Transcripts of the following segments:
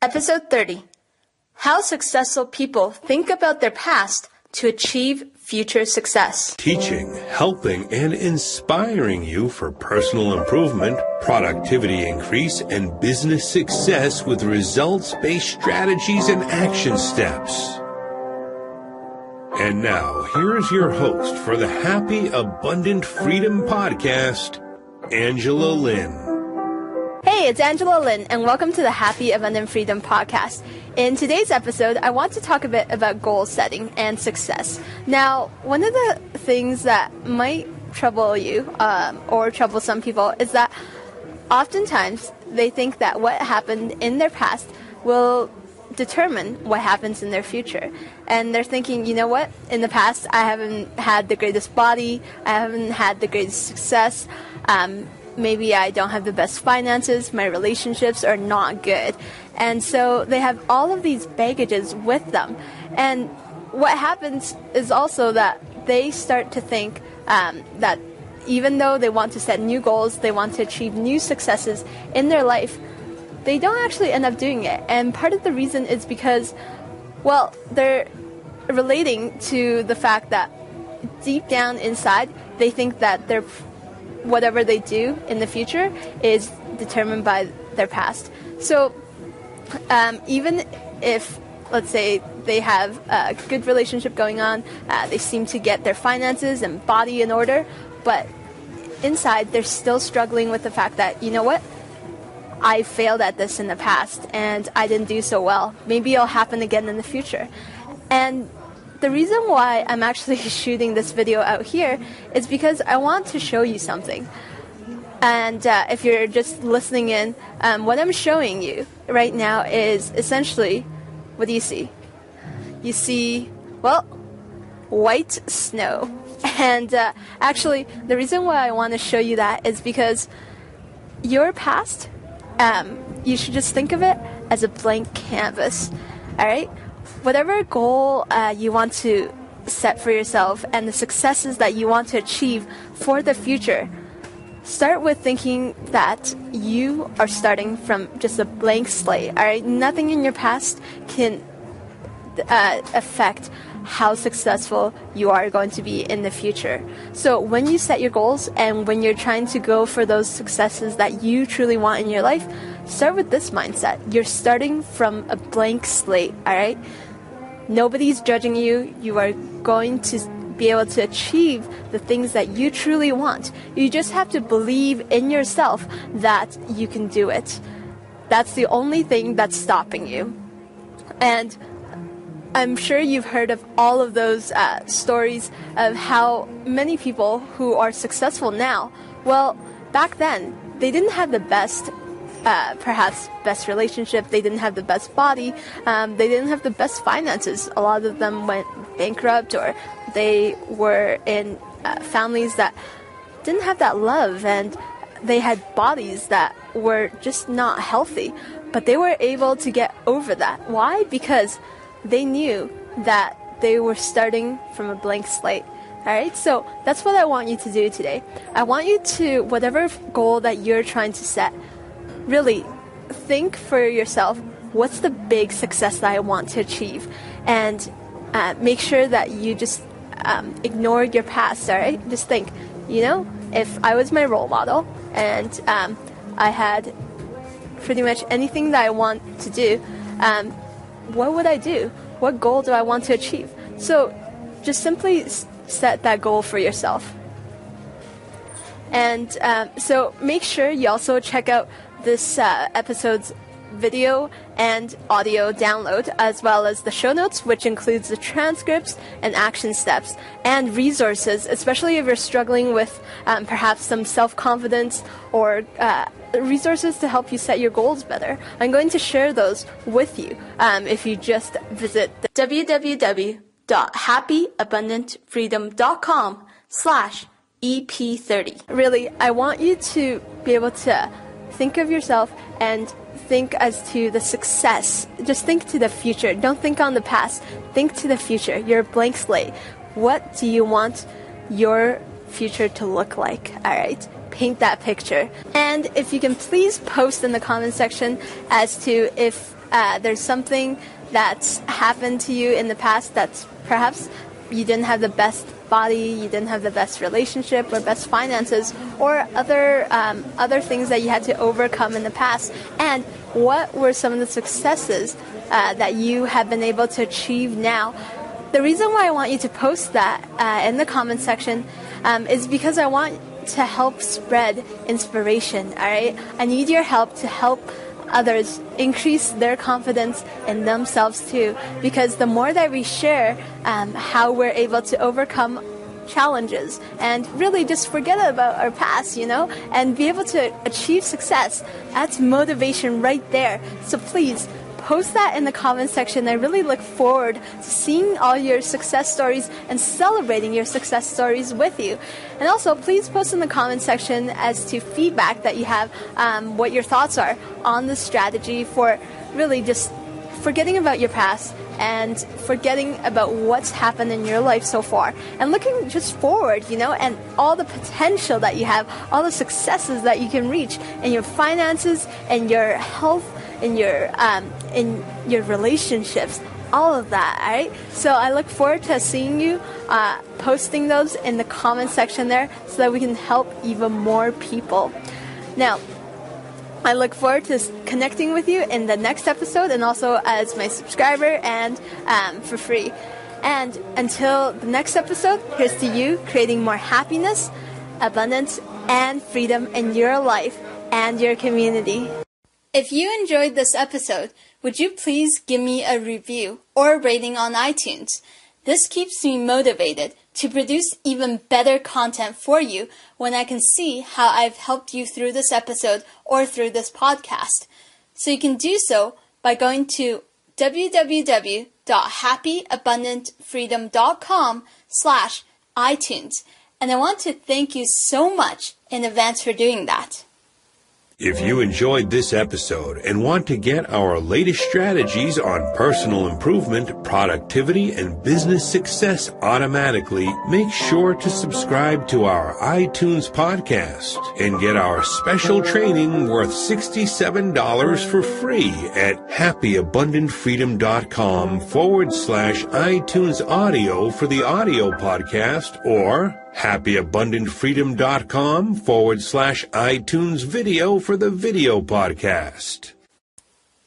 Episode 30. How successful people think about their past to achieve future success. Teaching, helping, and inspiring you for personal improvement, productivity increase, and business success with results-based strategies and action steps. And now, here is your host for the Happy Abundant Freedom Podcast, Angela Lin. Hey, it's Angela Lin, and welcome to the Happy Abundant Freedom Podcast. In today's episode, I want to talk a bit about goal setting and success. Now, one of the things that might trouble you or trouble some people is that oftentimes they think that what happened in their past will determine what happens in their future. And they're thinking, you know what, in the past I haven't had the greatest body, I haven't had the greatest success, maybe I don't have the best finances, my relationships are not good. And so they have all of these baggages with them. And what happens is also that they start to think that even though they want to set new goals, they want to achieve new successes in their life, they don't actually end up doing it. And part of the reason is because, well, they're relating to the fact that deep down inside, they think that whatever they do in the future is determined by their past. So even if, let's say, they have a good relationship going on, they seem to get their finances and body in order, but inside they're still struggling with the fact that, you know what, I failed at this in the past and I didn't do so well. Maybe it'll happen again in the future. And the reason why I'm actually shooting this video out here is because I want to show you something. And if you're just listening in, what I'm showing you right now is essentially, what do you see? You see, well, white snow. And actually, the reason why I want to show you that is because your past, you should just think of it as a blank canvas, all right? Whatever goal you want to set for yourself and the successes that you want to achieve for the future, start with thinking that you are starting from just a blank slate, all right? Nothing in your past can affect how successful you are going to be in the future. So when you set your goals and when you're trying to go for those successes that you truly want in your life, start with this mindset. You're starting from a blank slate, all right? Nobody's judging you. You are going to be able to achieve the things that you truly want. You just have to believe in yourself that you can do it. That's the only thing that's stopping you. And I'm sure you've heard of all of those stories of how many people who are successful now, well, back then, they didn't have the best relationship, they didn't have the best body, they didn't have the best finances. A lot of them went bankrupt, or they were in families that didn't have that love, and they had bodies that were just not healthy. But they were able to get over that. Why? Because they knew that they were starting from a blank slate. Alright, so that's what I want you to do today. I want you to, whatever goal that you're trying to set, really think for yourself, what's the big success that I want to achieve? And make sure that you just ignore your past, all right? Just think, you know, if I was my role model and I had pretty much anything that I want to do, what would I do? What goal do I want to achieve? So just simply set that goal for yourself. And so make sure you also check out this episode's video and audio download, as well as the show notes, which includes the transcripts and action steps and resources, especially if you're struggling with perhaps some self-confidence or resources to help you set your goals better. I'm going to share those with you if you just visit www.happyabundantfreedom.com/EP30. Really, I want you to be able to think of yourself and think as to the success. Just think to the future. Don't think on the past. Think to the future. You're a blank slate. What do you want your future to look like? All right. Paint that picture. And if you can please post in the comment section as to if there's something that's happened to you in the past that's perhaps you didn't have the best body, you didn't have the best relationship or best finances, or other things that you had to overcome in the past, and what were some of the successes that you have been able to achieve now. The reason why I want you to post that in the comment section is because I want to help spread inspiration, all right? I need your help to help others increase their confidence in themselves too, because the more that we share how we're able to overcome challenges and really just forget about our past, and be able to achieve success, that's motivation right there. So please post that in the comment section. I really look forward to seeing all your success stories and celebrating your success stories with you. And also, please post in the comment section as to feedback that you have, what your thoughts are on the strategy for really just forgetting about your past and forgetting about what's happened in your life so far and looking just forward, and all the potential that you have, all the successes that you can reach in your finances and your health, in your relationships, all of that, all right? So I look forward to seeing you posting those in the comment section there so that we can help even more people. Now, I look forward to connecting with you in the next episode, and also as my subscriber and for free. And until the next episode, here's to you creating more happiness, abundance, and freedom in your life and your community. If you enjoyed this episode, would you please give me a review or rating on iTunes? This keeps me motivated to produce even better content for you when I can see how I've helped you through this episode or through this podcast. So you can do so by going to www.happyabundantfreedom.com/iTunes. And I want to thank you so much in advance for doing that. If you enjoyed this episode and want to get our latest strategies on personal improvement, productivity, and business success automatically, make sure to subscribe to our iTunes podcast and get our special training worth $67 for free at happyabundantfreedom.com/iTunes audio for the audio podcast, or happyabundantfreedom.com/iTunes video for the video podcast.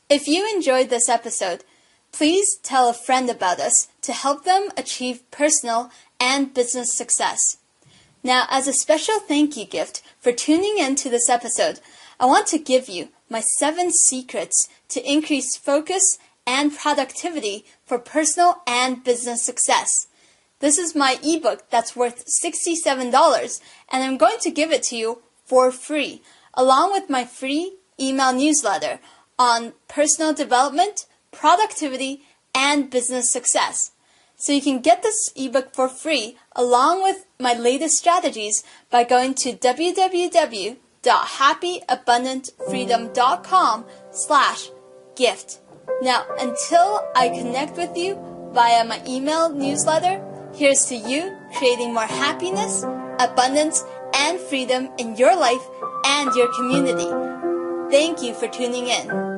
If you enjoyed this episode, please tell a friend about us to help them achieve personal and business success. Now, as a special thank you gift for tuning in to this episode, I want to give you my 7 secrets to increase focus and productivity for personal and business success. This is my ebook that's worth $67, and I'm going to give it to you for free, along with my free email newsletter on personal development, productivity, and business success. So you can get this ebook for free, along with my latest strategies, by going to www.happyabundantfreedom.com/gift. Now, until I connect with you via my email newsletter, here's to you creating more happiness, abundance, and freedom in your life and your community. Thank you for tuning in.